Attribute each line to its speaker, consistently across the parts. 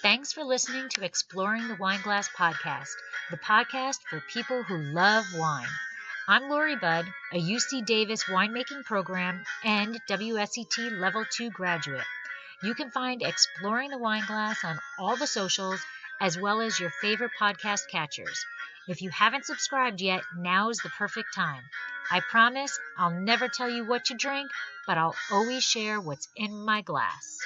Speaker 1: Thanks for listening to Exploring the Wineglass podcast, the podcast for people who love wine. I'm Lori Budd, a UC Davis winemaking program and WSET Level 2 graduate. You can find Exploring the Wineglass on all the socials as well as your favorite podcast catchers. If you haven't subscribed yet, now's the perfect time. I promise I'll never tell you what to drink, but I'll always share what's in my glass.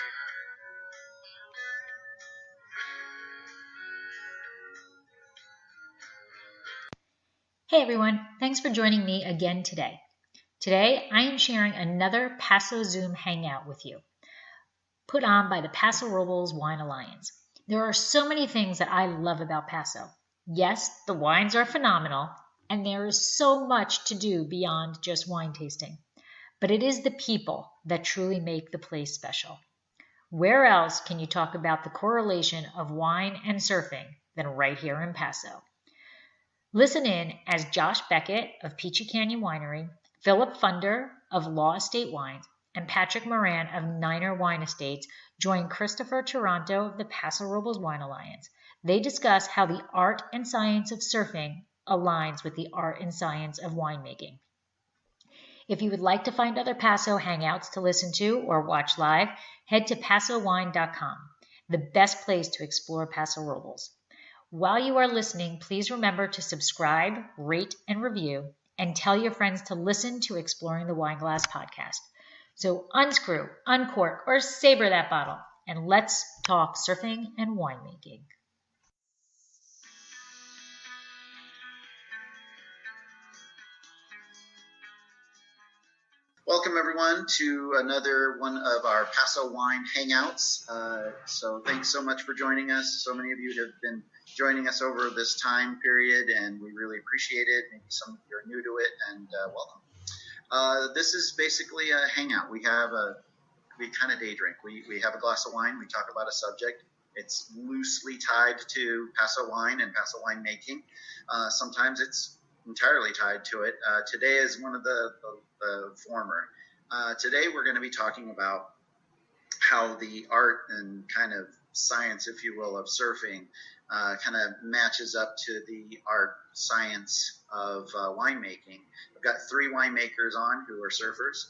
Speaker 1: Hey everyone, thanks for joining me again today. Today I am sharing another Paso Zoom Hangout with you, put on by the Paso Robles Wine Alliance. There are so many things that I love about Paso. Yes, the wines are phenomenal, and there is so much to do beyond just wine tasting. But it is the people that truly make the place special. Where else can you talk about the correlation of wine and surfing than right here in Paso? Listen in as Josh Beckett of Peachy Winery, Phillip Pfunder of Law Estate Wines, and Patrick Muran of Niner Wine Estates join Christopher Taranto of the Paso Robles Wine Alliance. They discuss how the art and science of surfing aligns with the art and science of winemaking. If you would like to find other Paso hangouts to listen to or watch live, head to pasowine.com, the best place to explore Paso Robles. While you are listening, please remember to subscribe, rate, and review, and tell your friends to listen to Exploring the Wineglass podcast. So unscrew, uncork, or saber that bottle, and let's talk surfing and winemaking.
Speaker 2: Welcome everyone to another one of our Paso Wine Hangouts. So thanks so much for joining us. So many of you have been joining us over this time period, and we really appreciate it. Maybe some of you are new to it, and welcome. This is basically a hangout. We kind of day drink. We have a glass of wine. We talk about a subject. It's loosely tied to Paso wine and Paso wine making. Sometimes it's entirely tied to it. Today is one of the former. Today we're going to be talking about how the art and kind of science, if you will, of surfing kind of matches up to the art science of winemaking. I've got three winemakers on who are surfers.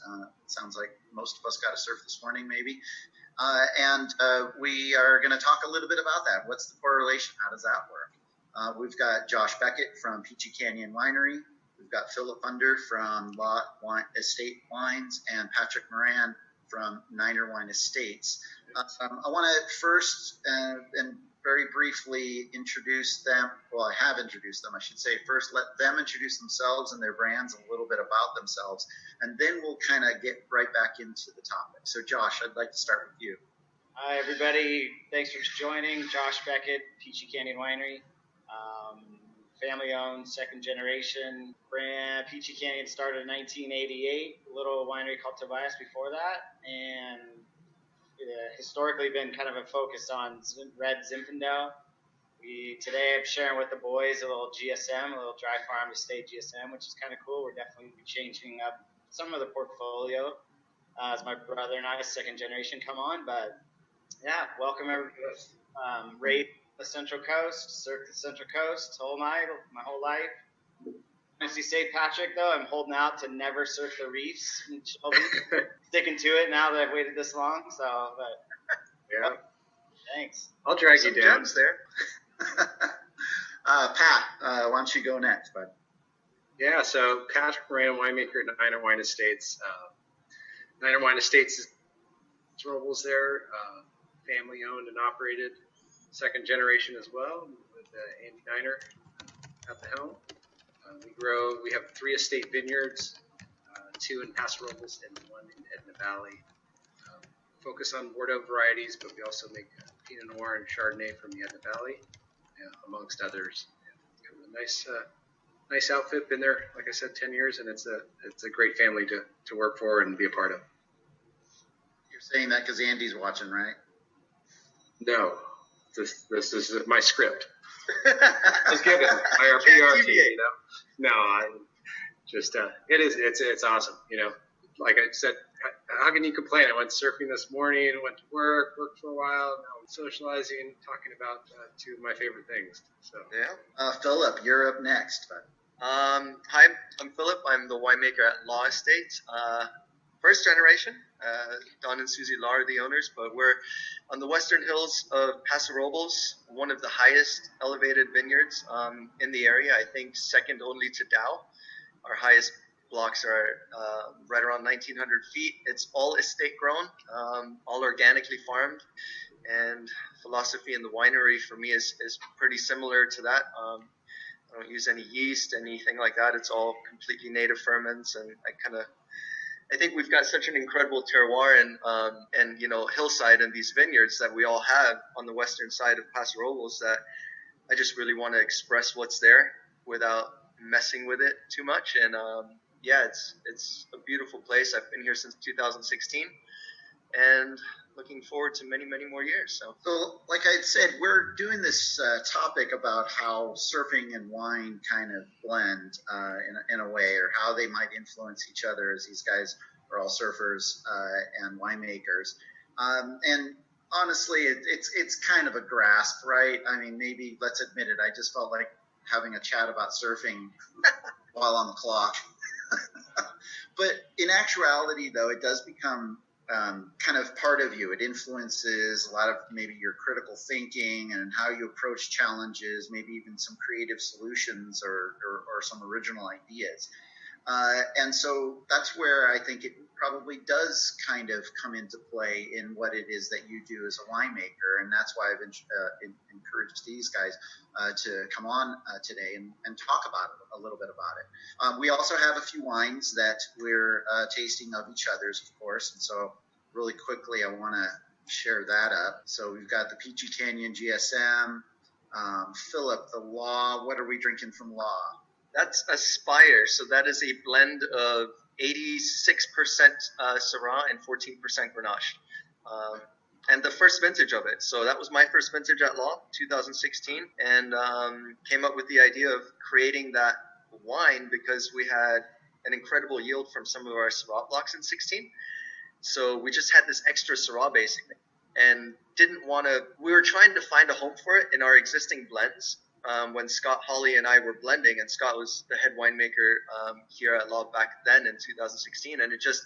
Speaker 2: Sounds like most of us got to surf this morning maybe. And we are going to talk a little bit about that. What's the correlation? How does that work? We've got Josh Beckett from Peachy Winery. We've got Phillip Pfunder from Law Estate Wines and Patrick Muran from Niner Wine Estates. I want to first and very briefly introduce them. Well, I have introduced them, I should say. First, let them introduce themselves and their brands, a little bit about themselves, and then we'll kind of get right back into the topic. So, Josh, I'd like to start with you.
Speaker 3: Hi, everybody. Thanks for joining. Josh Beckett, Peachy Winery. Family-owned, second-generation brand. Peachy Canyon started in 1988. A little winery called Tobias before that, and historically been kind of a focus on red Zinfandel. Today I'm sharing with the boys a little GSM, a little dry farm estate GSM, which is kind of cool. We're definitely changing up some of the portfolio as my brother and I, second generation, come on. But yeah, welcome everybody. Rate the Central Coast, surf the Central Coast my whole life. Honestly, St. Patrick, though, I'm holding out to never surf the reefs. I'll be sticking to it now that I've waited this long. So, but
Speaker 4: yeah,
Speaker 3: thanks.
Speaker 4: I'll drag
Speaker 2: Some
Speaker 4: you down.
Speaker 2: gems there. Pat, why don't you go next, bud?
Speaker 4: Yeah, so Patrick Moran, winemaker at Niner Wine Estates. Niner Wine Estates is Robles there, family owned and operated, second generation as well, with Andy Niner at the helm. We have 3 estate vineyards, 2 in Paso Robles and 1 in Edna Valley. Focus on Bordeaux varieties, but we also make Pinot Noir and Chardonnay from the Edna Valley, amongst others. Kind of a nice outfit. Been there, like I said, 10 years, and it's a great family to work for and be a part of.
Speaker 2: You're saying that because Andy's watching, right?
Speaker 4: No, this is my script. Just kidding. Our PR team, you know. No, it's awesome. like I said, how can you complain? I went surfing this morning, went to worked for a while, now I'm socializing, talking about two of my favorite things. So
Speaker 2: yeah. Phillip, you're up next.
Speaker 5: Hi, I'm Phillip. I'm the winemaker at Law Estate. First generation. Don and Susie Law are the owners, but we're on the western hills of Paso Robles, one of the highest elevated vineyards in the area. I think second only to Dow. Our highest blocks are right around 1,900 feet. It's all estate grown, all organically farmed, and philosophy in the winery for me is pretty similar to that. I don't use any yeast, anything like that. It's all completely native ferments, and I think we've got such an incredible terroir and hillside and these vineyards that we all have on the western side of Paso Robles that I just really want to express what's there without messing with it too much. And it's a beautiful place. I've been here since 2016, and looking forward to many, many more years.
Speaker 2: So like I said, we're doing this topic about how surfing and wine kind of blend in a way, or how they might influence each other, as these guys are all surfers and winemakers. And honestly, it's kind of a grasp, right? I mean, maybe, let's admit it, I just felt like having a chat about surfing while on the clock. But in actuality, though, it does become kind of part of you. It influences a lot of maybe your critical thinking and how you approach challenges, maybe even some creative solutions or some original ideas. And so that's where I think it probably does kind of come into play in what it is that you do as a winemaker. And that's why I've encouraged these guys to come on today and talk about it, a little bit about it. We also have a few wines that we're tasting of each other's, of course. And so really quickly, I want to share that up. So we've got the Peachy Canyon GSM, Phillip, the Law. What are we drinking from Law?
Speaker 5: That's Aspire. So that is a blend of 86% Syrah and 14% Grenache. And the first vintage of it. So that was my first vintage at Law, 2016, and came up with the idea of creating that wine because we had an incredible yield from some of our Syrah blocks in 16. So we just had this extra Syrah basically, and we were trying to find a home for it in our existing blends. When Scott Hawley and I were blending, and Scott was the head winemaker here at Law back then in 2016, and it just,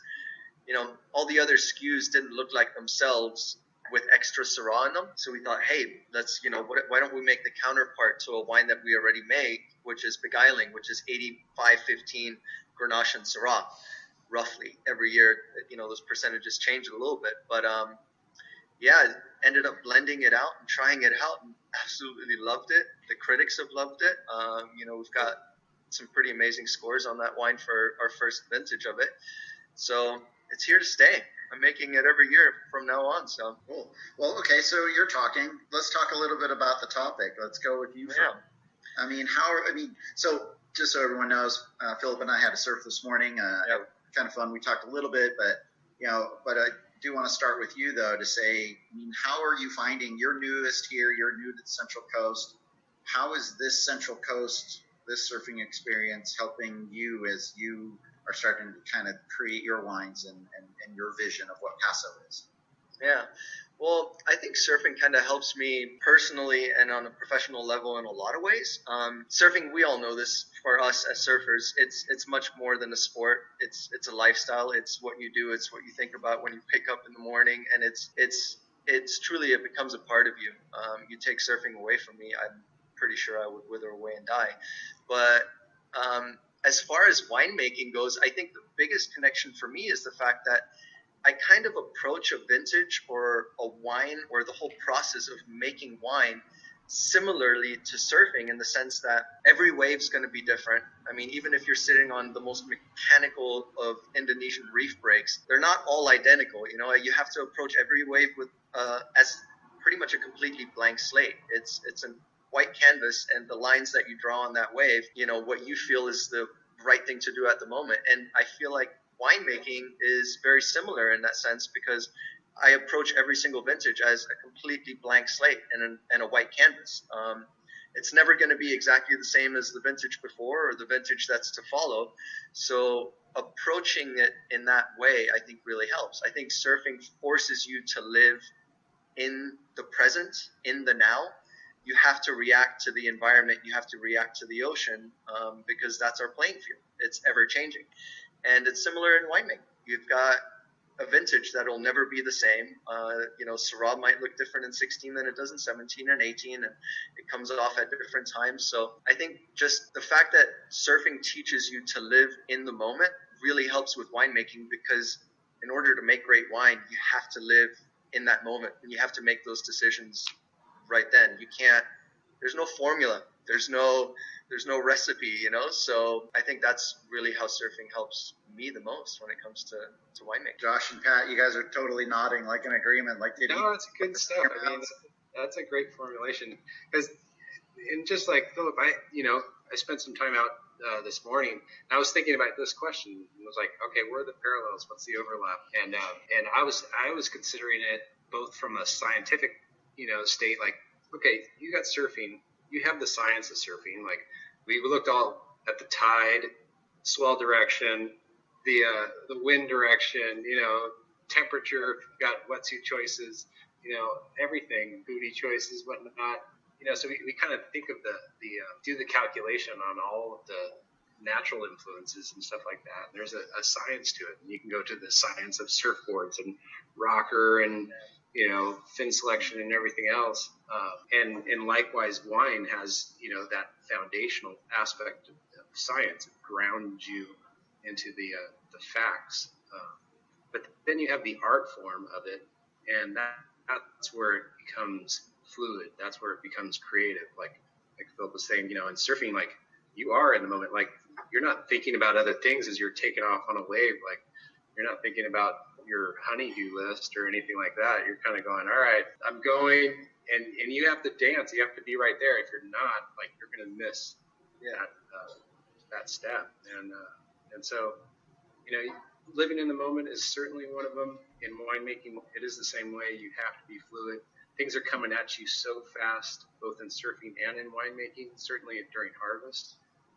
Speaker 5: all the other SKUs didn't look like themselves with extra Syrah in them. So we thought, hey, let's, why don't we make the counterpart to a wine that we already make, which is Beguiling, which is 85-15 Grenache and Syrah, roughly. Every year, those percentages change a little bit, but ended up blending it out and trying it out, and absolutely loved it. The critics have loved it. We've got some pretty amazing scores on that wine for our first vintage of it. So it's here to stay. I'm making it every year from now on. So
Speaker 2: cool. Well, okay. So you're talking. Let's talk a little bit about the topic. Let's go with you.
Speaker 5: Yeah.
Speaker 2: So just so everyone knows, Phillip and I had a surf this morning. Kind of fun. We talked a little bit, but I do want to start with you though to say, how are you finding? You're newest here. You're new to the Central Coast. How is this Central Coast, this surfing experience, helping you as you are starting to kind of create your wines and your vision of what Paso is?
Speaker 5: Yeah. Well, I think surfing kind of helps me personally and on a professional level in a lot of ways. Surfing, we all know this, for us as surfers, it's much more than a sport. It's a lifestyle. It's what you do. It's what you think about when you pick up in the morning, and it's truly, it becomes a part of you. You take surfing away from me, I'm pretty sure I would wither away and die. But as far as winemaking goes, I think the biggest connection for me is the fact that I kind of approach a vintage or a wine or the whole process of making wine similarly to surfing, in the sense that every wave's going to be different. I mean, even if you're sitting on the most mechanical of Indonesian reef breaks, they're not all identical. You have to approach every wave with as pretty much a completely blank slate. It's a white canvas, and the lines that you draw on that wave, what you feel is the right thing to do at the moment. And I feel like winemaking is very similar in that sense, because I approach every single vintage as a completely blank slate and a white canvas. it's never going to be exactly the same as the vintage before or the vintage that's to follow. So approaching it in that way, I think really helps. I think surfing forces you to live in the present, in the now. You have to react to the environment. You have to react to the ocean, because that's our playing field. It's ever changing. And it's similar in winemaking. You've got a vintage that'll never be the same. Syrah might look different in 16 than it does in 17 and 18, and it comes off at different times. So I think just the fact that surfing teaches you to live in the moment really helps with winemaking, because in order to make great wine, you have to live in that moment, and you have to make those decisions right then. You can't, there's no formula, there's no recipe, so I think that's really how surfing helps me the most when it comes to winemaking.
Speaker 2: Josh and Pat, you guys are totally nodding like in agreement. Like,
Speaker 4: no, it's good stuff. I mean, that's a great formulation. Because, and just like Phillip, I spent some time out this morning. And I was thinking about this question. I was like, okay, where are the parallels? What's the overlap? And I was considering it both from a scientific, state. Like, okay, you got surfing. You have the science of surfing. Like, we looked all at the tide, swell direction, the wind direction, temperature, got wetsuit choices, everything, booty choices, whatnot. So we kind of think of do the calculation on all of the natural influences and stuff like that. There's a science to it. And you can go to the science of surfboards and rocker and, fin selection and everything else. And likewise, wine has, that foundational aspect of science. It grounds you into the facts. But then you have the art form of it, and that's where it becomes fluid. That's where it becomes creative. Like Phil was saying, in surfing, like, you are in the moment. Like, you're not thinking about other things as you're taking off on a wave. Like, you're not thinking about your honeydew list or anything like that. You're kind of going, all right, I'm going, and you have to dance. You have to be right there. If you're not, like, you're going to miss that step. And so, living in the moment is certainly one of them. In winemaking, it is the same way. You have to be fluid. Things are coming at you so fast, both in surfing and in winemaking, certainly during harvest.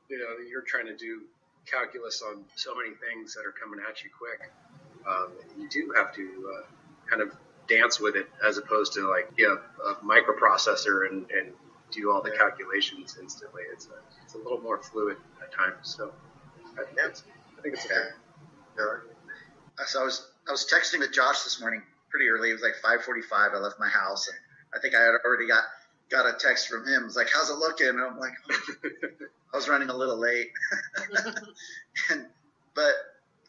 Speaker 4: You're trying to do calculus on so many things that are coming at you quick. You do have to kind of dance with it, as opposed to like a microprocessor and do all the calculations instantly. It's a little more fluid at times. So I think it's okay.
Speaker 2: So I was texting with Josh this morning pretty early. It was like 5:45. I left my house, and I think I had already got a text from him. It was like, "How's it looking?" And I'm like, I was running a little late.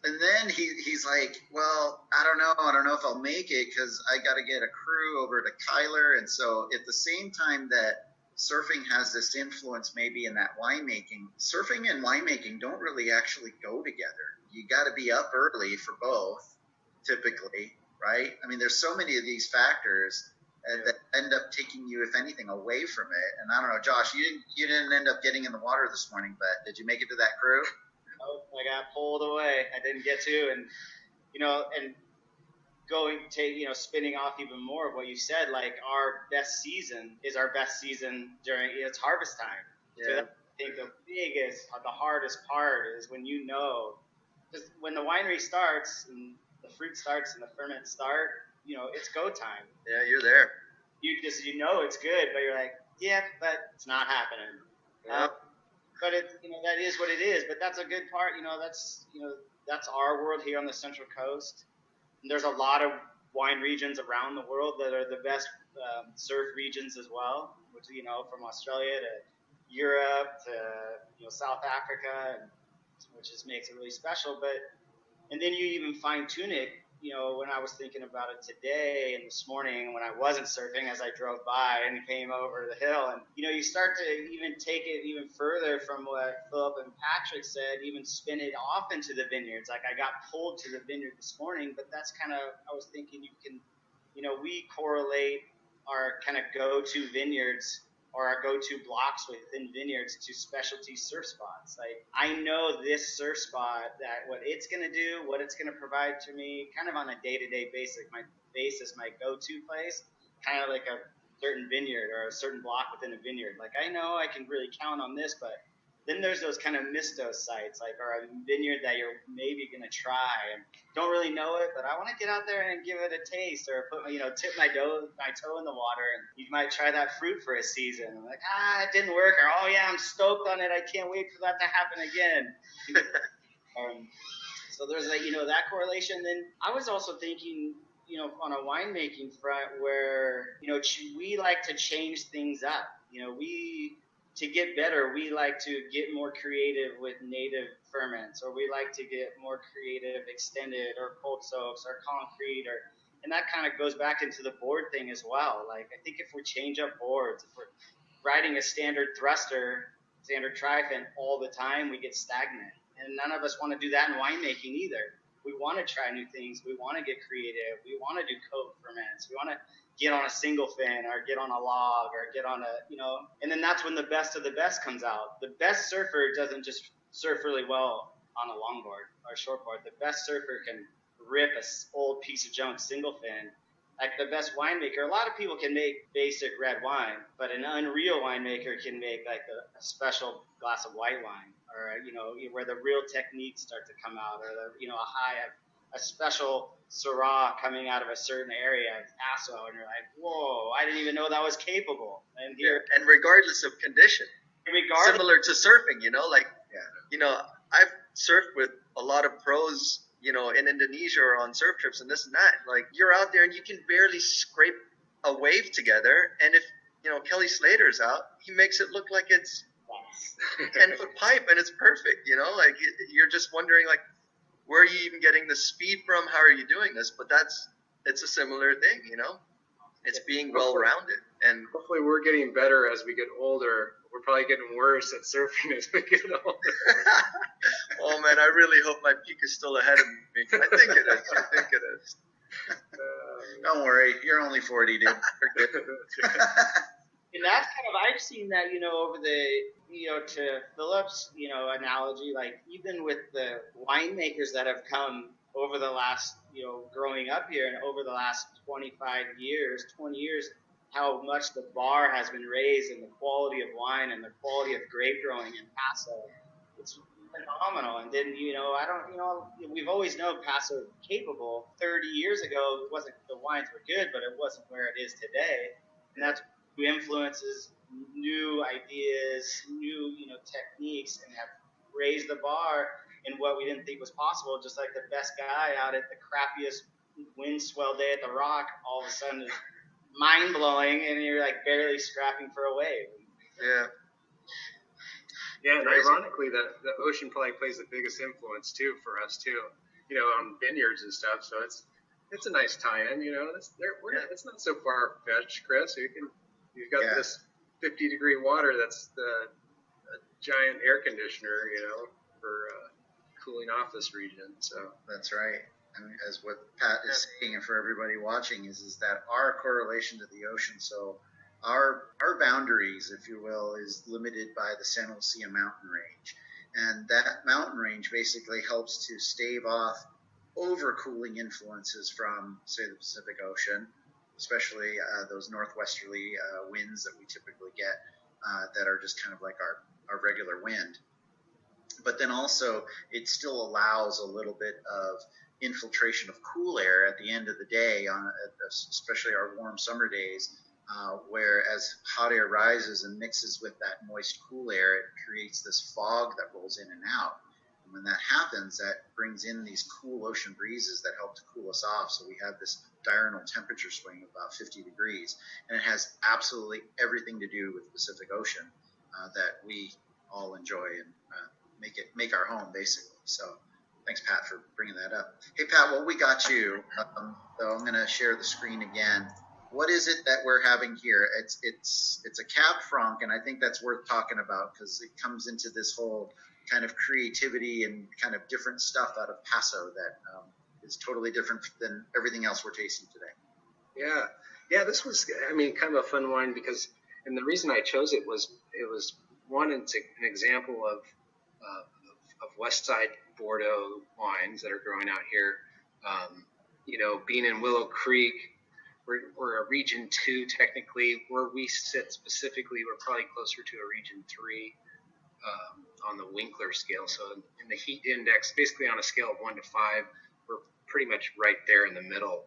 Speaker 2: And then he's like, "Well, I don't know if I'll make it, because I got to get a crew over to Kyler." And so at the same time that surfing has this influence maybe in that winemaking, surfing and winemaking don't really actually go together. You got to be up early for both, typically, right? I mean, there's so many of these factors that end up taking you, if anything, away from it. And I don't know, Josh, you didn't end up getting in the water this morning, but did you make it to that crew?
Speaker 3: Oh, I got pulled away. I didn't get to, and spinning off even more of what you said, like, our best season is our best season during it's harvest time. Yeah. So I think the hardest part is when because when the winery starts and the fruit starts and the ferment start, it's go time.
Speaker 5: Yeah, you're there.
Speaker 3: It's good, but you're like, yeah, but it's not happening.
Speaker 5: Yeah.
Speaker 3: But that is what it is. But that's a good part. That's our world here on the Central Coast. And there's a lot of wine regions around the world that are the best surf regions as well, which, from Australia to Europe to, South Africa, which just makes it really special. And then you even fine tune it, when I was thinking about it today and this morning when I wasn't surfing, as I drove by and came over the hill, and, you start to even take it even further from what Phillip and Patrick said, even spin it off into the vineyards. Like, I got pulled to the vineyard this morning, but that's kind of, I was thinking you can, we correlate our kind of go-to vineyards or our go-to blocks within vineyards to specialty surf spots. Like, I know this surf spot, that what it's going to do, what it's going to provide to me, kind of on a day-to-day basis, my go-to place, kind of like certain vineyard or a certain block within a vineyard. Like, I know I can really count on this, but then there's those kind of misto sites, like, or a vineyard that you're maybe going to try and don't really know it, but I want to get out there and give it a taste, or put, tip my toe in the water, and you might try that fruit for a season. I'm like, it didn't work, or, oh yeah, I'm stoked on it. I can't wait for that to happen again. So there's that correlation. Then I was also thinking, on a winemaking front where, we like to change things up. To get better, we like to get more creative with native ferments, or we like to get more creative extended or cold soaks or concrete, and that kind of goes back into the board thing as well. Like, I think if we change up boards, if we're riding a standard thruster, standard trifant all the time, we get stagnant. And none of us want to do that in winemaking either. We want to try new things. We want to get creative. We want to do coat ferments. We want to get on a single fin or get on a log or get on and then that's when the best of the best comes out. The best surfer doesn't just surf really well on a longboard or shortboard. The best surfer can rip a old piece of junk single fin. Like, the best winemaker, a lot of people can make basic red wine, but an unreal winemaker can make like a special glass of white wine, or where the real techniques start to come out, or a special Syrah coming out of a certain area of Paso, and you're like, whoa, I didn't even know that was capable. And
Speaker 5: and regardless of condition, similar to surfing, I've surfed with a lot of pros, in Indonesia or on surf trips and this and that. Like, you're out there and you can barely scrape a wave together, and if Kelly Slater's out, he makes it look like it's 10-foot pipe and it's perfect. Like, you're just wondering, like, where are you even getting the speed from? How are you doing this? But it's a similar thing, It's being well-rounded. And
Speaker 4: hopefully we're getting better as we get older. We're probably getting worse at surfing as we get older.
Speaker 5: Oh, man, I really hope my peak is still ahead of me. I think it is.
Speaker 2: Don't worry. You're only 40, dude.
Speaker 3: And that's kind of, I've seen that, over the, to Phillip's, analogy, like, even with the winemakers that have come over the last, growing up here, and over the last 20 years, how much the bar has been raised, and the quality of wine and the quality of grape growing in Paso. It's phenomenal. And then, we've always known Paso capable. 30 years ago, the wines were good, but it wasn't where it is today. And that's who influences new ideas, new, techniques, and have raised the bar in what we didn't think was possible. Just like the best guy out at the crappiest wind swell day at the Rock, all of a sudden is mind-blowing, and you're like barely scrapping for a wave.
Speaker 4: Yeah, and ironically, the ocean probably plays the biggest influence too for us too, on vineyards and stuff. So it's a nice tie-in, it's not so far-fetched, Chris. You've got this 50-degree water that's a giant air conditioner, for cooling off this region. So
Speaker 2: that's right. I mean, as what Pat is saying, and for everybody watching, is that our correlation to the ocean, so our boundaries, if you will, is limited by the San Lucia mountain range. And that mountain range basically helps to stave off overcooling influences from, say, the Pacific Ocean, especially those northwesterly winds that we typically get that are just kind of like our regular wind. But then also it still allows a little bit of infiltration of cool air at the end of the day, especially our warm summer days, where as hot air rises and mixes with that moist cool air, it creates this fog that rolls in and out. And when that happens, that brings in these cool ocean breezes that help to cool us off. So we have this diurnal temperature swing of about 50 degrees. And it has absolutely everything to do with the Pacific Ocean that we all enjoy and make our home, basically. So thanks, Pat, for bringing that up. Hey, Pat, well, we got you. So I'm going to share the screen again. What is it that we're having here? It's a Cab Franc, and I think that's worth talking about because it comes into this whole kind of creativity and kind of different stuff out of Paso that is totally different than everything else we're tasting today.
Speaker 4: Yeah, this was, kind of a fun wine because, and the reason I chose it was one, it's an example of West Side Bordeaux wines that are growing out here. Being in Willow Creek, we're a region 2 technically. Where we sit specifically, we're probably closer to a region 3 on the Winkler scale. So in the heat index, basically on a scale of 1 to 5, we're pretty much right there in the middle.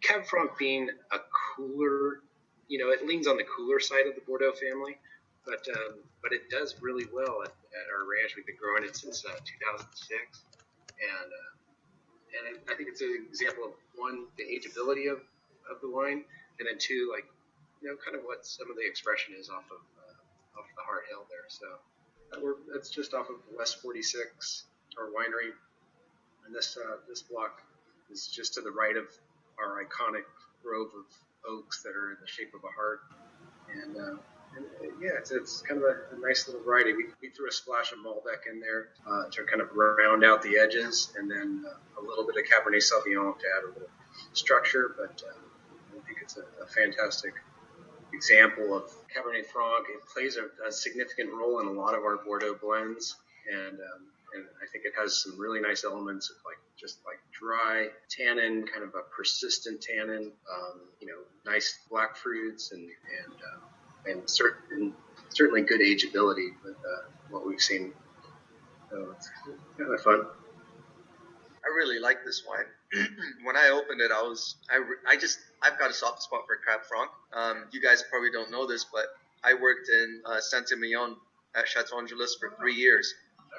Speaker 4: Cab Franc being a cooler, it leans on the cooler side of the Bordeaux family, but it does really well at our ranch. We've been growing it since 2006, and I think it's an example of, one, the ageability of the wine, and then two, kind of what some of the expression is off the Hard Hill there. So that's just off of West 46, our winery, and this block is just to the right of our iconic grove of oaks that are in the shape of a heart, and it's kind of a nice little variety. We threw a splash of Malbec in there to kind of round out the edges, and then a little bit of Cabernet Sauvignon to add a little structure. But I think it's a fantastic example of Cabernet Franc. It plays a significant role in a lot of our Bordeaux blends, and I think it has some really nice elements of just dry tannin, kind of a persistent tannin, nice black fruits, and certainly good ageability with what we've seen. So it's kind of fun.
Speaker 5: I really like this wine. When I opened it, I've got a soft spot for Cab Franc. You guys probably don't know this, but I worked in Saint-Emilion at Chateau Angelus for 3 years.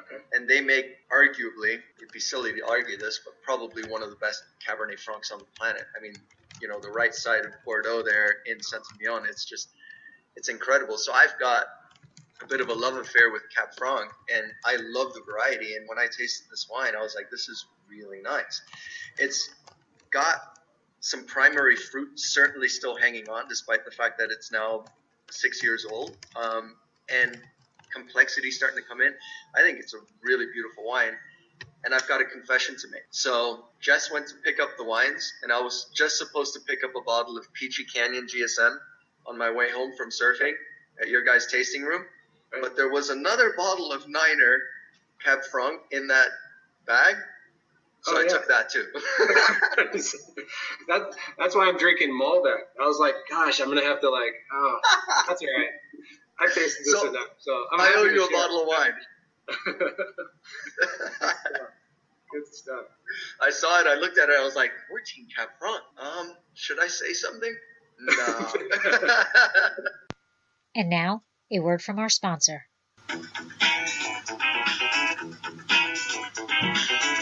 Speaker 4: Okay.
Speaker 5: And they make, arguably, it'd be silly to argue this, but probably one of the best Cabernet Francs on the planet. I mean, the right side of Bordeaux there in Saint-Emilion, it's incredible. So I've got a bit of a love affair with Cab Franc, and I love the variety. And when I tasted this wine, I was like, this is really nice. It's got some primary fruit certainly still hanging on, despite the fact that it's now 6 years old, and complexity starting to come in. I think it's a really beautiful wine, and I've got a confession to make. So Jess went to pick up the wines, and I was just supposed to pick up a bottle of Peachy Canyon GSM on my way home from surfing at your guys' tasting room. Right. But there was another bottle of Niner Cab Franc in that bag, so I took that too.
Speaker 4: That's why I'm drinking Malbec. I was like, gosh, I'm going to have to that's all right. I've tasted this enough, so
Speaker 5: I owe you a bottle of wine.
Speaker 4: Good stuff.
Speaker 5: I saw it, I looked at it, I was like, 14 Cab Franc. Should I say something? No.
Speaker 1: And now, a word from our sponsor.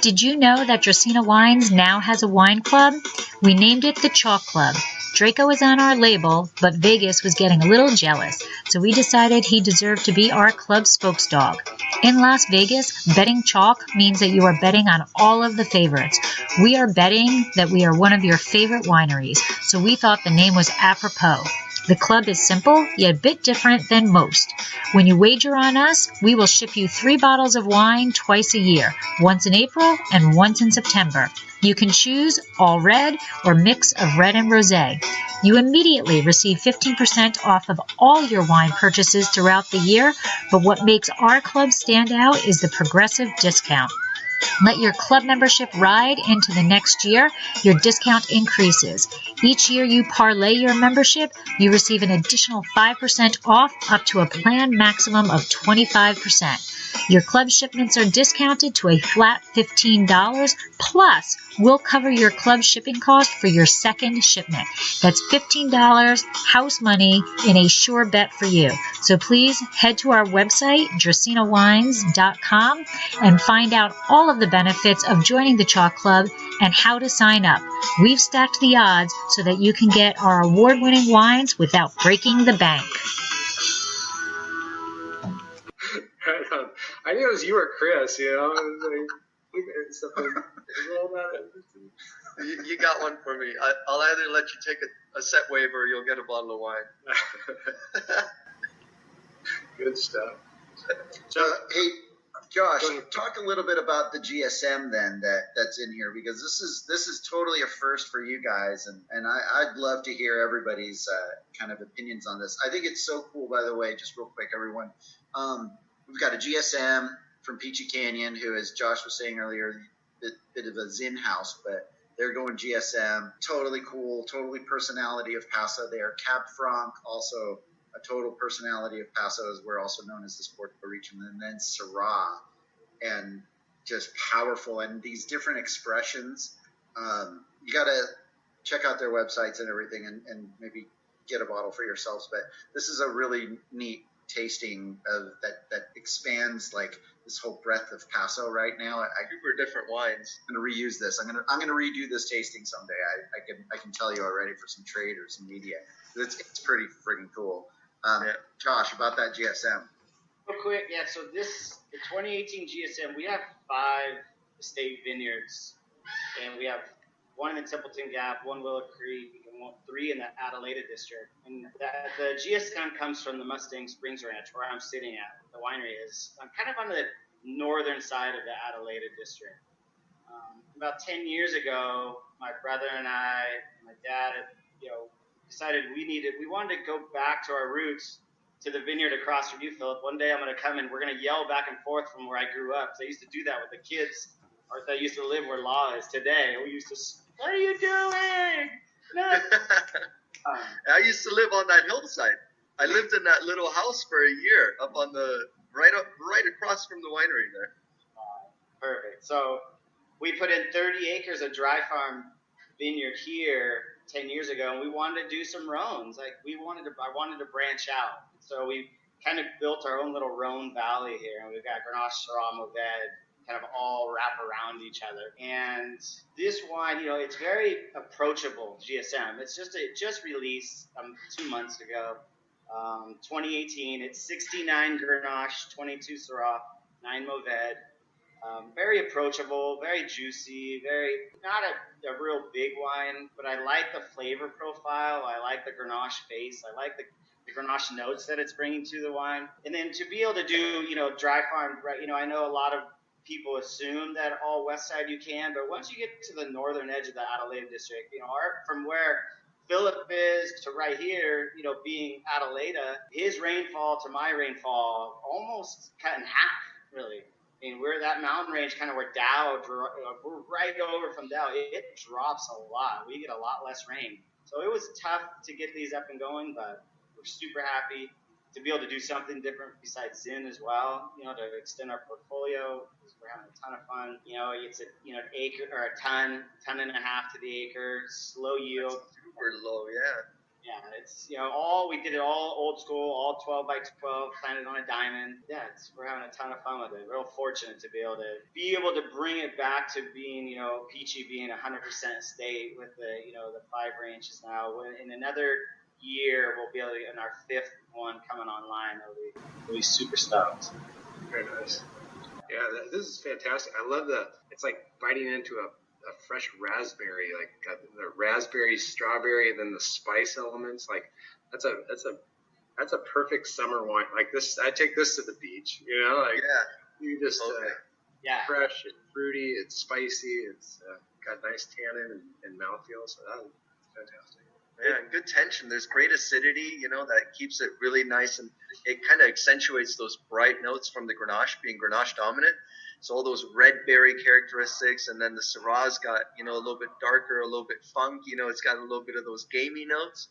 Speaker 1: Did you know that Dracaena Wines now has a wine club? We named it the Chalk Club. Draco is on our label, but Vegas was getting a little jealous, so we decided he deserved to be our club spokesdog. In Las Vegas, betting chalk means that you are betting on all of the favorites. We are betting that we are one of your favorite wineries, so we thought the name was apropos. The club is simple, yet a bit different than most. When you wager on us, we will ship you 3 bottles of wine twice a year, once in April and once in September. You can choose all red or mix of red and rosé. You immediately receive 15% off of all your wine purchases throughout the year, but what makes our club stand out is the progressive discount. Let your club membership ride into the next year. Your discount increases. Each year you parlay your membership, you receive an additional 5% off up to a planned maximum of 25%. Your club shipments are discounted to a flat $15, plus we'll cover your club shipping cost for your second shipment. That's $15 house money in a sure bet for you. So please head to our website, dracaenawines.com, and find out all of the benefits of joining the Chalk Club and how to sign up. We've stacked the odds so that you can get our award-winning wines without breaking the bank.
Speaker 4: I knew it was you or Chris,
Speaker 5: You got one for me. I'll either let you take a set waiver or you'll get a bottle of wine.
Speaker 4: Good stuff.
Speaker 2: So, hey, Josh, talk a little bit about the GSM then that's in here, because this is totally a first for you guys, and I'd love to hear everybody's kind of opinions on this. I think it's so cool, by the way, just real quick, everyone. We've got a GSM from Peachy Canyon, who, as Josh was saying earlier, a bit of a Zin house, but They're going GSM. Totally cool, totally personality of Paso there. Cab Franc, also a total personality of Paso, as we're also known as the Sportsbook region. And then Syrah, and just powerful. And these different expressions, you got to check out their websites and everything, and maybe get a bottle for yourselves. But this is a really neat tasting of that expands like this whole breadth of Paso right now.
Speaker 5: Super different wines.
Speaker 2: I'm gonna reuse this. I'm gonna redo this tasting someday. I can tell you already for some trade or some media. It's pretty friggin' cool. Josh, about that GSM.
Speaker 3: Real quick, so the 2018 GSM, we have 5 estate vineyards, and we have 1 in the Templeton Gap, 1 Willow Creek, and 3 in the Adelaida district. And the GSM comes from the Mustang Springs Ranch, where I'm sitting at. The winery is. I'm kind of on the northern side of the Adelaida district. About 10 years ago, my brother and I, and my dad, decided we wanted to go back to our roots, to the vineyard across from you, Phillip. One day I'm going to come and we're going to yell back and forth from where I grew up. So I used to do that with the kids, or that used to live where Law is today. We used to, what are you doing? No.
Speaker 5: I used to live on that hillside. I lived in that little house for a year up on the right across from the winery there.
Speaker 3: Perfect. So we put in 30 acres of dry farm vineyard here 10 years ago, and we wanted to do some Rhones. I wanted to branch out. So we kind of built our own little Rhone Valley here, and we've got Grenache, Syrah, Mourvèdre, kind of all wrap around each other. And this wine, it's very approachable, GSM. It just released 2 months ago, 2018. It's 69 Grenache, 22 Syrah, 9 Mourvèdre. Very approachable, very juicy, not a real big wine, but I like the flavor profile. I like the Grenache face. I like the Grenache notes that it's bringing to the wine. And then to be able to do, dry farm, right? I know a lot of people assume that all west side you can, but once you get to the northern edge of the Adelaida district, from where Phillip is to right here, being Adelaida, his rainfall to my rainfall almost cut in half, really. I mean, we're that mountain range kind of where Dow, we're right over from Dow. It drops a lot. We get a lot less rain. So it was tough to get these up and going, but we're super happy to be able to do something different besides Zin as well, to extend our portfolio. We're having a ton of fun. It's an acre or a ton and a half to the acre, slow yield.
Speaker 5: That's super low, yeah.
Speaker 3: Yeah, it's, we did it all old school, all 12 by 12, planted on a diamond. Yeah, we're having a ton of fun with it. Real fortunate to be able to bring it back to being, Peachy being 100% estate with the 5 ranches now. In another year, we'll be able to, in our 5th one coming online, we'll be super stoked.
Speaker 4: Very nice. Yeah, this is fantastic. I love it's like biting into a fresh raspberry, like the raspberry, strawberry, and then the spice elements. Like that's a perfect summer wine. Like this, I take this to the beach. You just fresh and fruity. It's spicy. It's got nice tannin and mouthfeel. So that's fantastic.
Speaker 5: Yeah, and good tension. There's great acidity, that keeps it really nice, and it kind of accentuates those bright notes from the Grenache, being Grenache dominant. So all those red berry characteristics, and then the Syrah's got, a little bit darker, a little bit funk, it's got a little bit of those gamey notes.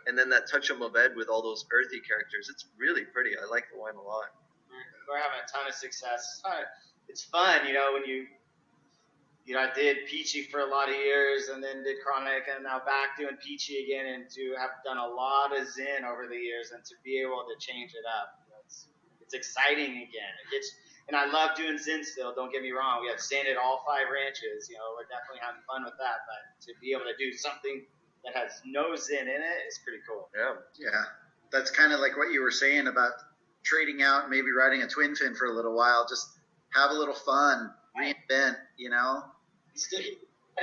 Speaker 5: And then that touch of Mourvèdre with all those earthy characters. It's really pretty. I like the wine a lot.
Speaker 3: We're having a ton of success. It's fun, when I did Peachy for a lot of years, and then did Chronic, and now back doing Peachy again, and to have done a lot of Zin over the years, and to be able to change it up. It's exciting again. And I love doing Zin still, don't get me wrong. We have Zin at all 5 ranches. We're definitely having fun with that. But to be able to do something that has no Zin in it is pretty cool.
Speaker 2: Yeah. That's kind of like what you were saying about trading out, maybe riding a twin fin for a little while. Just have a little fun, reinvent,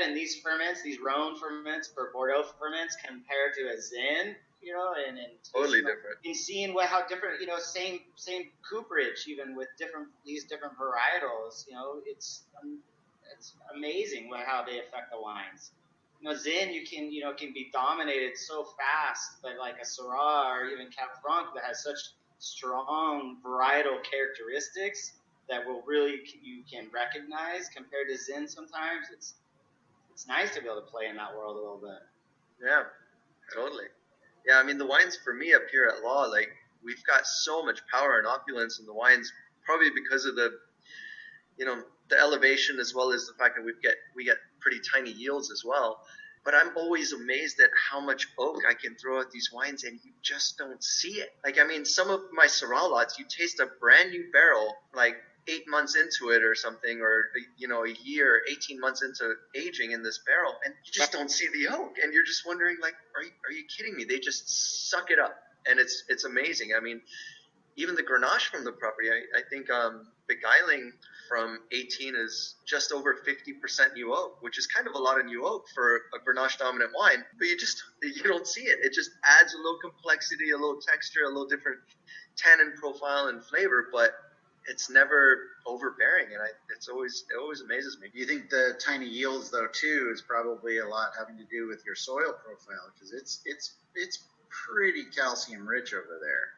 Speaker 3: And these ferments, these Rhone ferments for Bordeaux ferments compared to a Zin, and
Speaker 5: totally different.
Speaker 3: And seeing how different, same cooperage, even with these different varietals, it's amazing how they affect the wines. Zin, you can be dominated so fast, but like a Syrah or even Cab Franc that has such strong varietal characteristics that you can recognize compared to Zin sometimes. it's nice to be able to play in that world a little bit.
Speaker 5: Yeah, totally. Yeah, I mean, the wines for me up here at Law, like, we've got so much power and opulence in the wines, probably because of the elevation, as well as the fact that we get pretty tiny yields as well. But I'm always amazed at how much oak I can throw at these wines, and you just don't see it. Like, I mean, some of my Syrah lots, you taste a brand new barrel, like 8 months into it or something, or, a year, 18 months into aging in this barrel, and you just don't see the oak. And you're just wondering, like, are you kidding me? They just suck it up. And it's amazing. I mean, even the Grenache from the property, I think Beguiling from 18 is just over 50% new oak, which is kind of a lot of new oak for a Grenache dominant wine, but you don't see it. It just adds a little complexity, a little texture, a little different tannin profile and flavor, but it's never overbearing, and it always amazes me.
Speaker 2: Do you think the tiny yields, though, too, is probably a lot having to do with your soil profile, because it's pretty calcium rich over there?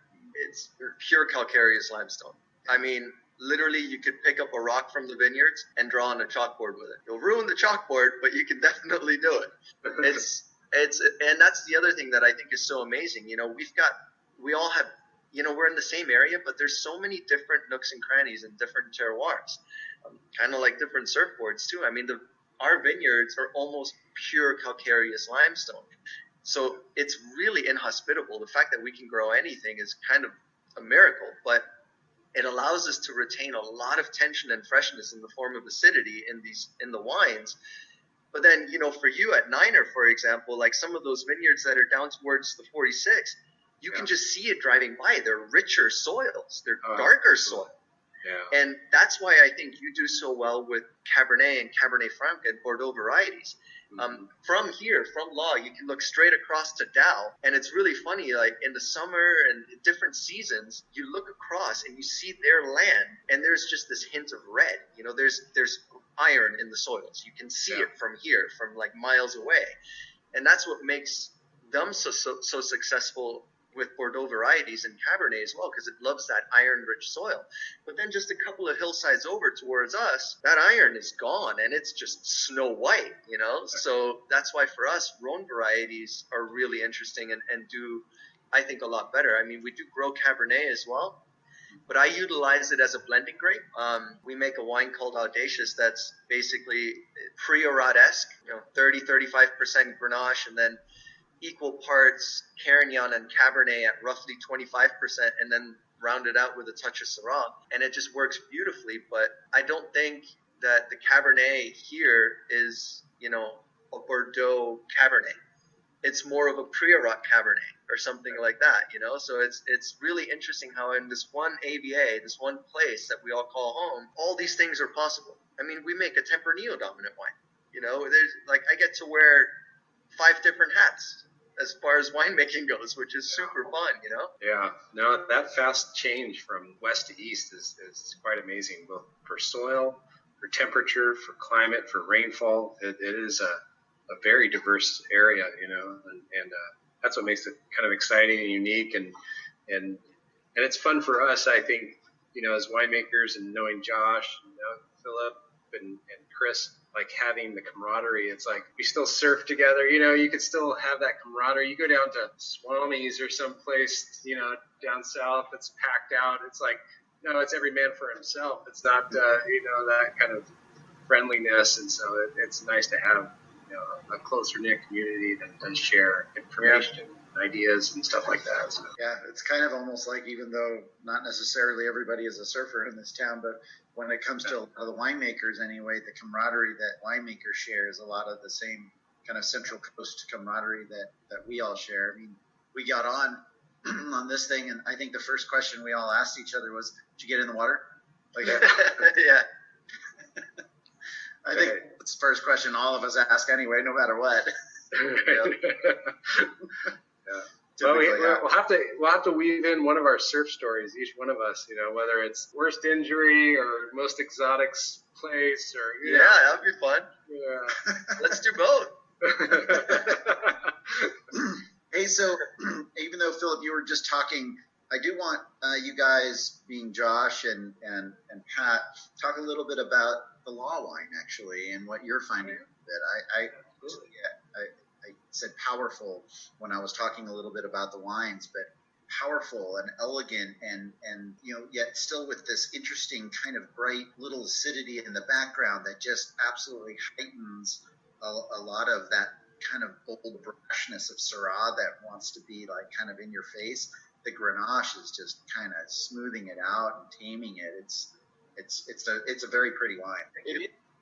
Speaker 5: It's pure calcareous limestone. I mean, literally, you could pick up a rock from the vineyards and draw on a chalkboard with it. You'll ruin the chalkboard, but you can definitely do it. And that's the other thing that I think is so amazing. We all have, we're in the same area, but there's so many different nooks and crannies and different terroirs, kind of like different surfboards too. I mean, our vineyards are almost pure calcareous limestone. So it's really inhospitable. The fact that we can grow anything is kind of a miracle, but it allows us to retain a lot of tension and freshness in the form of acidity in the wines. But then, for you at Niner, for example, like some of those vineyards that are down towards the 46, you can just see it driving by. They're richer soils. They're darker soil. Yeah. And that's why I think you do so well with Cabernet and Cabernet Franc and Bordeaux varieties. From here, from Law, you can look straight across to Dow, and it's really funny, like in the summer and different seasons, you look across and you see their land, and there's just this hint of red. There's iron in the soils. You can see it from here, from like miles away. And that's what makes them so successful with Bordeaux varieties and Cabernet as well, because it loves that iron-rich soil. But then just a couple of hillsides over towards us, that iron is gone, and it's just snow white, So that's why for us, Rhone varieties are really interesting and do, I think, a lot better. I mean, we do grow Cabernet as well, but I utilize it as a blending grape. We make a wine called Audacious that's basically Priorat-esque, 30-35% Grenache, and then equal parts Carignan and Cabernet at roughly 25%, and then rounded out with a touch of Syrah. And it just works beautifully. But I don't think that the Cabernet here is, a Bordeaux Cabernet. It's more of a Priorat Cabernet or something like that, So it's really interesting how in this one AVA, this one place that we all call home, all these things are possible. I mean, we make a Tempranillo dominant wine. There's like, I get to wear 5 different hats as far as winemaking goes, which is super fun,
Speaker 4: Yeah, no, that fast change from west to east is quite amazing, both for soil, for temperature, for climate, for rainfall. It is a very diverse area, and that's what makes it kind of exciting and unique, and it's fun for us, I think, as winemakers, and knowing Josh, Phillip, and Chris, like having the camaraderie. It's like we still surf together, you could still have that camaraderie. You go down to Swami's or someplace, down south, it's packed out. It's like, no, it's every man for himself. It's not, that kind of friendliness. And so it's nice to have, a closer knit community that does share information and ideas and stuff like that. So.
Speaker 2: Yeah, it's kind of almost like, even though not necessarily everybody is a surfer in this town, but when it comes to the winemakers anyway, the camaraderie that winemakers share is a lot of the same kind of Central Coast camaraderie that we all share. I mean, we got on this thing, and I think the first question we all asked each other was, "Did you get in the water?" Like,
Speaker 5: yeah.
Speaker 2: I think it's the first question all of us ask anyway, no matter what.
Speaker 4: Well, we'll have to weave in one of our surf stories, each one of us, whether it's worst injury or most exotic place or
Speaker 5: that'd be fun.
Speaker 4: Yeah,
Speaker 5: let's do both.
Speaker 2: Hey, so even though Phillip, you were just talking, I do want you guys, being Josh and Pat, talk a little bit about the Law wine actually and what you're finding bit. I said powerful when I was talking a little bit about the wines, but powerful and elegant and yet still with this interesting kind of bright little acidity in the background that just absolutely heightens a lot of that kind of bold brashness of Syrah that wants to be like kind of in your face. The Grenache is just kind of smoothing it out and taming it. It's a very pretty wine.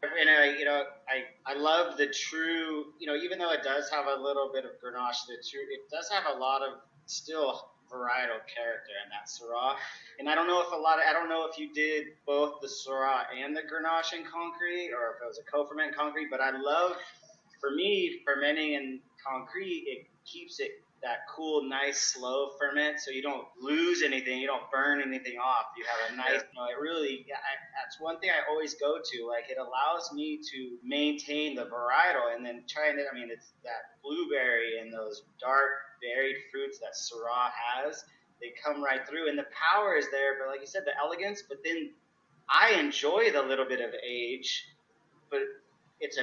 Speaker 3: And I love the true, even though it does have a little bit of Grenache, it does have a lot of still varietal character in that Syrah. And I don't know if you did both the Syrah and the Grenache in concrete, or if it was a co-ferment in concrete, but I love, for me, fermenting in concrete, it keeps it that cool, nice, slow ferment, so you don't lose anything, you don't burn anything off. You have a nice, it really, that's one thing I always go to. Like, it allows me to maintain the varietal, and then it's that blueberry and those dark berried fruits that Syrah has. They come right through, and the power is there. But like you said, the elegance. But then I enjoy the little bit of age, but it's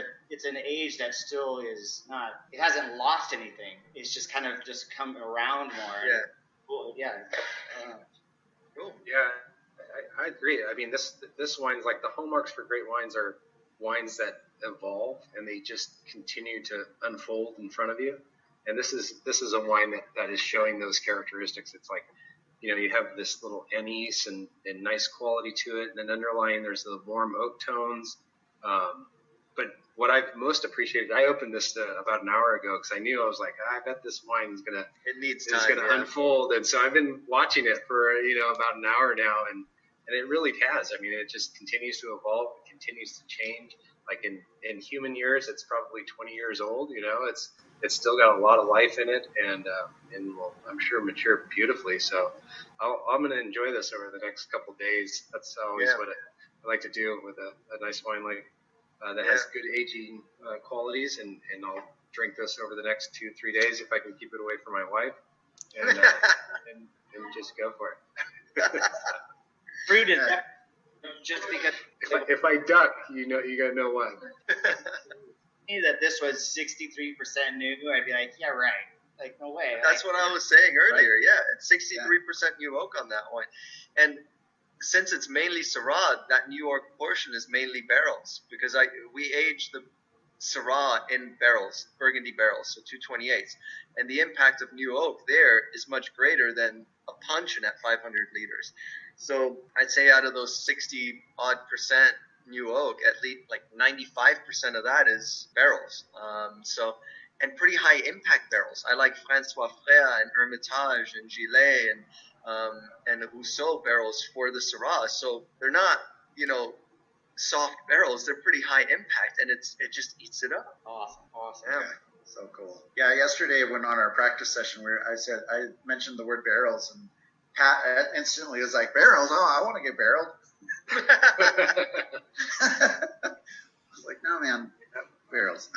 Speaker 3: an age that still is not. It hasn't lost anything. It's just kind of just come around more.
Speaker 5: Yeah.
Speaker 3: Cool. Yeah.
Speaker 5: Cool.
Speaker 4: Yeah, I agree. I mean, this wine's like the hallmarks for great wines are wines that evolve and they just continue to unfold in front of you. And this is a wine that is showing those characteristics. It's like, you have this little anise and nice quality to it, and then underlying there's the warm oak tones. But what I've most appreciated, I opened this about an hour ago because I knew, I was like, I bet this wine is gonna unfold, and so I've been watching it for about an hour now, and it really has. I mean, it just continues to evolve, it continues to change. Like in human years, it's probably 20 years old. It's still got a lot of life in it, and will, I'm sure, mature beautifully. So I'm going to enjoy this over the next couple of days. That's always what I like to do with a nice wine that has good aging qualities, and I'll drink this over the next 2-3 days if I can keep it away from my wife, and just go for it.
Speaker 3: Fruit is just because
Speaker 4: if I duck, you gotta know what.
Speaker 3: That this was 63% new, I'd be like, yeah, right. Like, no way.
Speaker 5: That's what I was saying earlier. Right? Yeah, it's 63% new oak on that one, and since it's mainly Syrah, that New York portion is mainly barrels, because we age the Syrah in barrels, Burgundy barrels, so 228s, and the impact of new oak there is much greater than a puncheon at 500 liters. So I'd say out of those 60-odd% new oak, at least like 95% of that is barrels. And pretty high impact barrels. I like François Frère and Hermitage and Gillet and Rousseau barrels for the Syrah. So they're not, soft barrels. They're pretty high impact, and it just eats it up.
Speaker 3: Awesome.
Speaker 2: Yeah. So cool. Yeah, yesterday when on our practice session, I mentioned the word barrels, and Pat instantly was like, barrels? Oh, I want to get barreled. I was like, no, man, barrels.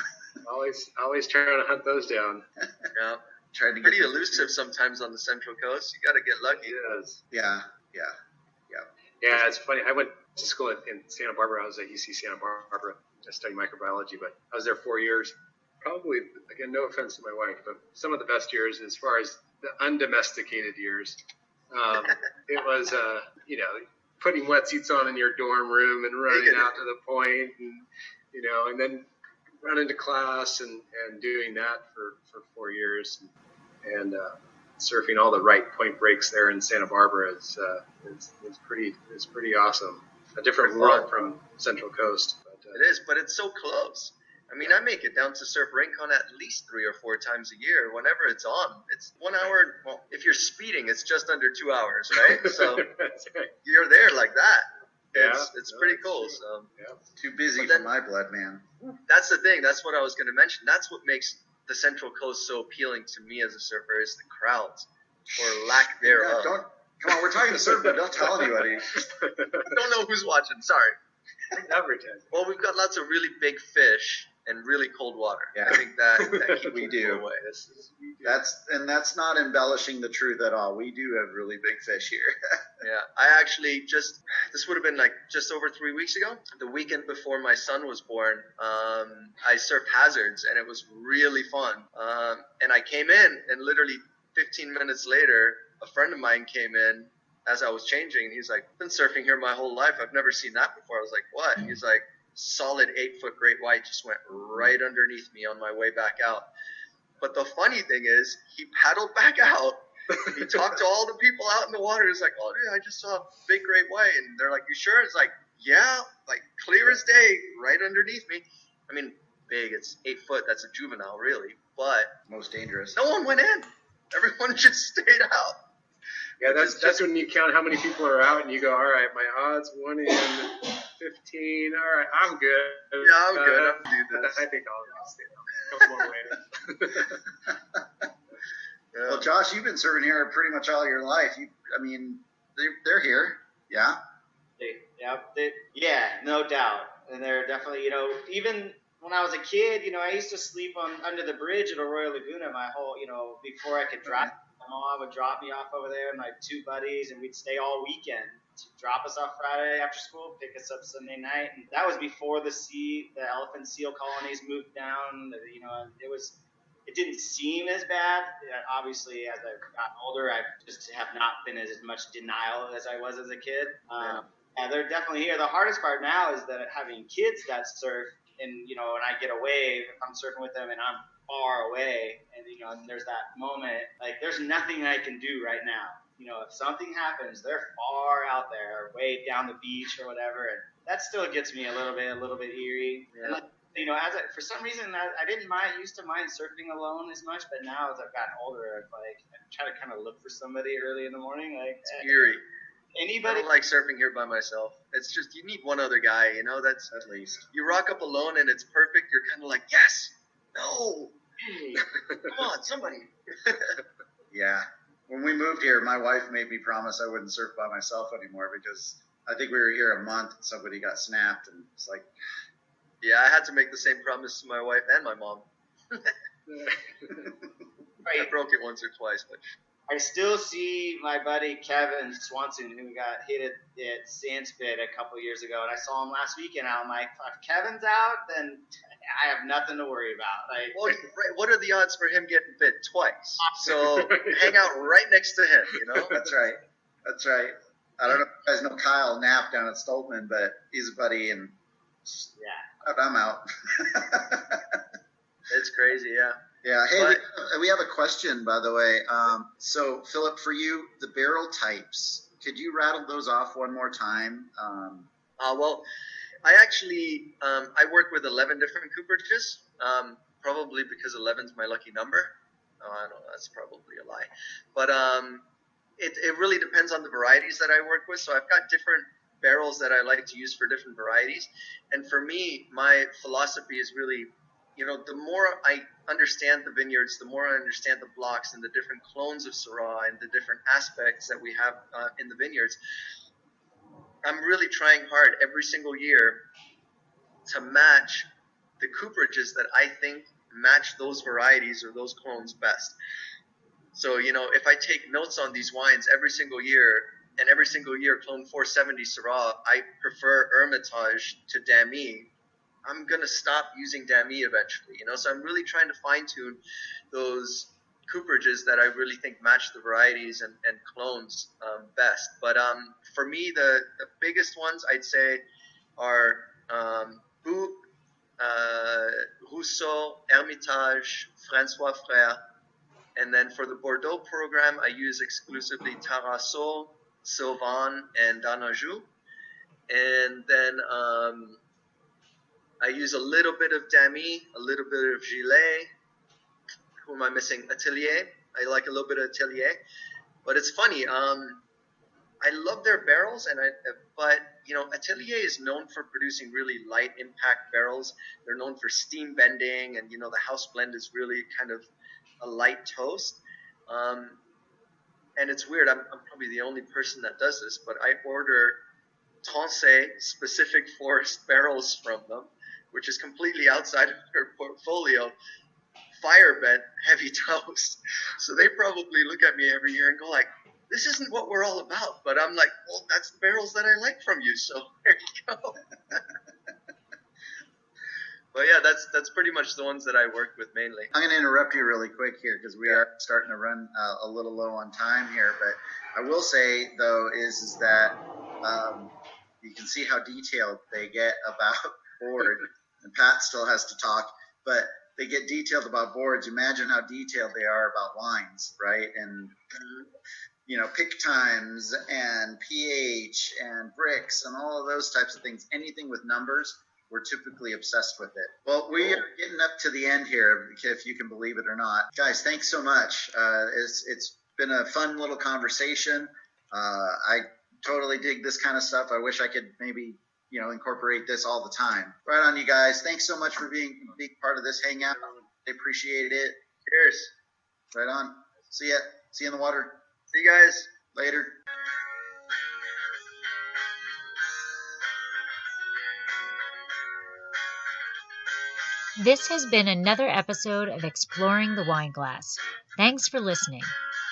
Speaker 4: Always trying to hunt those down.
Speaker 5: Yeah, trying to pretty elusive sometimes on the Central Coast. You got to get lucky.
Speaker 4: It is.
Speaker 2: Yeah.
Speaker 4: Yeah, it's funny. I went to school in Santa Barbara. I was at UC Santa Barbara. I studied microbiology, but I was there 4 years. Probably, again, no offense to my wife, but some of the best years as far as the undomesticated years. It was, putting wetsuits on in your dorm room and running out to the point, and then running to class and doing that for 4 years, and surfing all the right point breaks there in Santa Barbara is pretty awesome. A different world from Central Coast. But,
Speaker 5: it is, but it's so close. I mean, I make it down to surf Rincon at least 3 or 4 times a year. Whenever it's on, it's 1 hour. Well, if you're speeding, it's just under 2 hours, right? So you're there like that. It's pretty cool. So
Speaker 2: too busy for my blood, man.
Speaker 5: That's the thing. That's what I was going to mention. That's what makes the Central Coast so appealing to me as a surfer is the crowds, or lack thereof.
Speaker 2: Come on, we're talking to surfer. Don't tell anybody.
Speaker 5: I don't know who's watching. Sorry.
Speaker 4: Advertising.
Speaker 5: Well, we've got lots of really big fish and really cold water.
Speaker 2: Yeah.
Speaker 5: I think that keeps
Speaker 2: We
Speaker 5: it
Speaker 2: do.
Speaker 5: away.
Speaker 2: That's not embellishing the truth at all. We do have really big fish here.
Speaker 5: Yeah, I actually this would have been like just over 3 weeks ago, the weekend before my son was born. I surfed hazards, and it was really fun. And I came in, and literally 15 minutes later, a friend of mine came in as I was changing, and he's like, "I've been surfing here my whole life. I've never seen that before." I was like, "What?" And he's like, "Solid 8-foot great white just went right underneath me on my way back out." But the funny thing is, he paddled back out. He talked to all the people out in the water. He's like, "Oh, yeah, I just saw a big great white." And they're like, "You sure?" It's like, "Yeah, like clear as day, right underneath me." I mean, big. It's 8 foot. That's a juvenile, really. But
Speaker 2: Most dangerous.
Speaker 5: no one went in. Everyone just stayed out.
Speaker 4: Yeah, that's when you count how many people are out, and you go, all right, my odds 1 in 15. All right, I'm good.
Speaker 5: Yeah, I'm good. I can do this.
Speaker 4: I think I'll stay out. A couple more later.
Speaker 5: Yeah.
Speaker 2: Well, Josh, you've been serving here pretty much all your life. They're here. Yeah.
Speaker 3: Yeah, no doubt. And they're definitely, even when I was a kid, I used to sleep under the bridge at Arroyo Laguna my whole, before I could drive. My mom would drop me off over there with my 2 buddies, and we'd stay all weekend to drop us off Friday after school, pick us up Sunday night. And that was before the elephant seal colonies moved down. It didn't seem as bad. Obviously, as I've gotten older, I just have not been as much denial as I was as a kid. And they're definitely here. The hardest part now is that having kids that surf, and when I get a wave, if I'm surfing with them and I'm far away, and and there's that moment, like there's nothing I can do right now. If something happens, they're far out there, way down the beach or whatever, and that still gets me a little bit eerie.
Speaker 5: Yeah.
Speaker 3: And for some reason, I used to mind surfing alone as much, but now as I've gotten older, I try to kind of look for somebody early in the morning.
Speaker 5: It's eerie. I
Speaker 3: Anybody?
Speaker 5: don't like surfing here by myself. It's just, you need one other guy, that's
Speaker 2: At least.
Speaker 5: you rock up alone and it's perfect. You're kind of like, yes, no, hey, come on, somebody.
Speaker 2: Yeah. When we moved here, my wife made me promise I wouldn't surf by myself anymore because I think we were here a month and somebody got snapped, and it's like,
Speaker 5: Yeah, I had to make the same promise to my wife and my mom. I broke it once or twice, but
Speaker 3: I still see my buddy Kevin Swanson, who got hit at Sandspit a couple years ago, and I saw him last weekend. I'm like, if Kevin's out, then I have nothing to worry about.
Speaker 5: well, what are the odds for him getting bit twice? So hang out right next to him,
Speaker 2: That's right. That's right. I don't know if you guys know Kyle Knapp down at Stoltman, but he's a buddy, and
Speaker 3: Yeah.
Speaker 2: I'm out.
Speaker 5: It's crazy, yeah.
Speaker 2: Yeah. Hey,
Speaker 5: But-
Speaker 2: we have a question, by the way. So, Phillip, for you, the barrel types, could you rattle those off one more time?
Speaker 5: Well, I actually, I work with 11 different cooperages, probably because 11 is my lucky number. Oh, I don't know, that's probably a lie. But it really depends on the varieties that I work with. So I've got different barrels that I like to use for different varieties. And for me, my philosophy is really, the more I understand the vineyards, the more I understand the blocks and the different clones of Syrah and the different aspects that we have in the vineyards, I'm really trying hard every single year to match the cooperages that I think match those varieties or those clones best. So, if I take notes on these wines every single year, and every single year clone 470 Syrah, I prefer Hermitage to Damy, I'm going to stop using Damy eventually, So I'm really trying to fine-tune those cooperages that I really think match the varieties and clones best. But for me, the biggest ones I'd say are Rousseau, Hermitage, François Frère. And then for the Bordeaux program, I use exclusively Tarasso, Sylvain, and Danajou. And then I use a little bit of Damy, a little bit of Gillet. Who am I missing? Atelier. I like a little bit of Atelier. But it's funny. I love their barrels, but Atelier is known for producing really light impact barrels. They're known for steam bending, and the house blend is really kind of a light toast. And it's weird. I'm probably the only person that does this, but I order Tansey specific forest barrels from them, which is completely outside of her portfolio, fire bent heavy toast. So they probably look at me every year and go like, this isn't what we're all about. But I'm like, well, that's the barrels that I like from you. So there you go. But yeah, that's pretty much the ones that I work with mainly.
Speaker 2: I'm going to interrupt you really quick here because we are starting to run a little low on time here. But I will say, though, is that you can see how detailed they get about board. And Pat still has to talk, but they get detailed about boards. Imagine how detailed they are about wines, right? And, you know, pick times and pH and bricks and all of those types of things. Anything with numbers, we're typically obsessed with it. Well, we are getting up to the end here, if you can believe it or not. Guys, thanks so much. It's been a fun little conversation. I totally dig this kind of stuff. I wish I could maybe, you know, incorporate this all the time. Right on, you guys. Thanks so much for being a big part of this hangout. I appreciate it.
Speaker 5: Cheers.
Speaker 2: Right on. See ya. See you in the water.
Speaker 5: See you guys.
Speaker 2: Later.
Speaker 1: This has been another episode of Exploring the Wine Glass. Thanks for listening.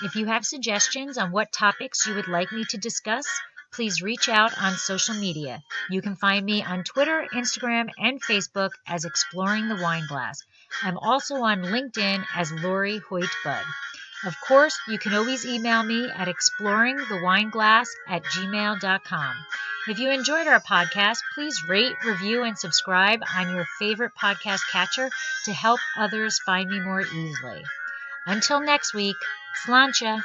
Speaker 1: If you have suggestions on what topics you would like me to discuss, please reach out on social media. You can find me on Twitter, Instagram, and Facebook as Exploring the Wine Glass. I'm also on LinkedIn as Lori Hoyt Budd. Of course, you can always email me at exploringthewineglass@gmail.com. If you enjoyed our podcast, please rate, review, and subscribe on your favorite podcast catcher to help others find me more easily. Until next week, sláinte!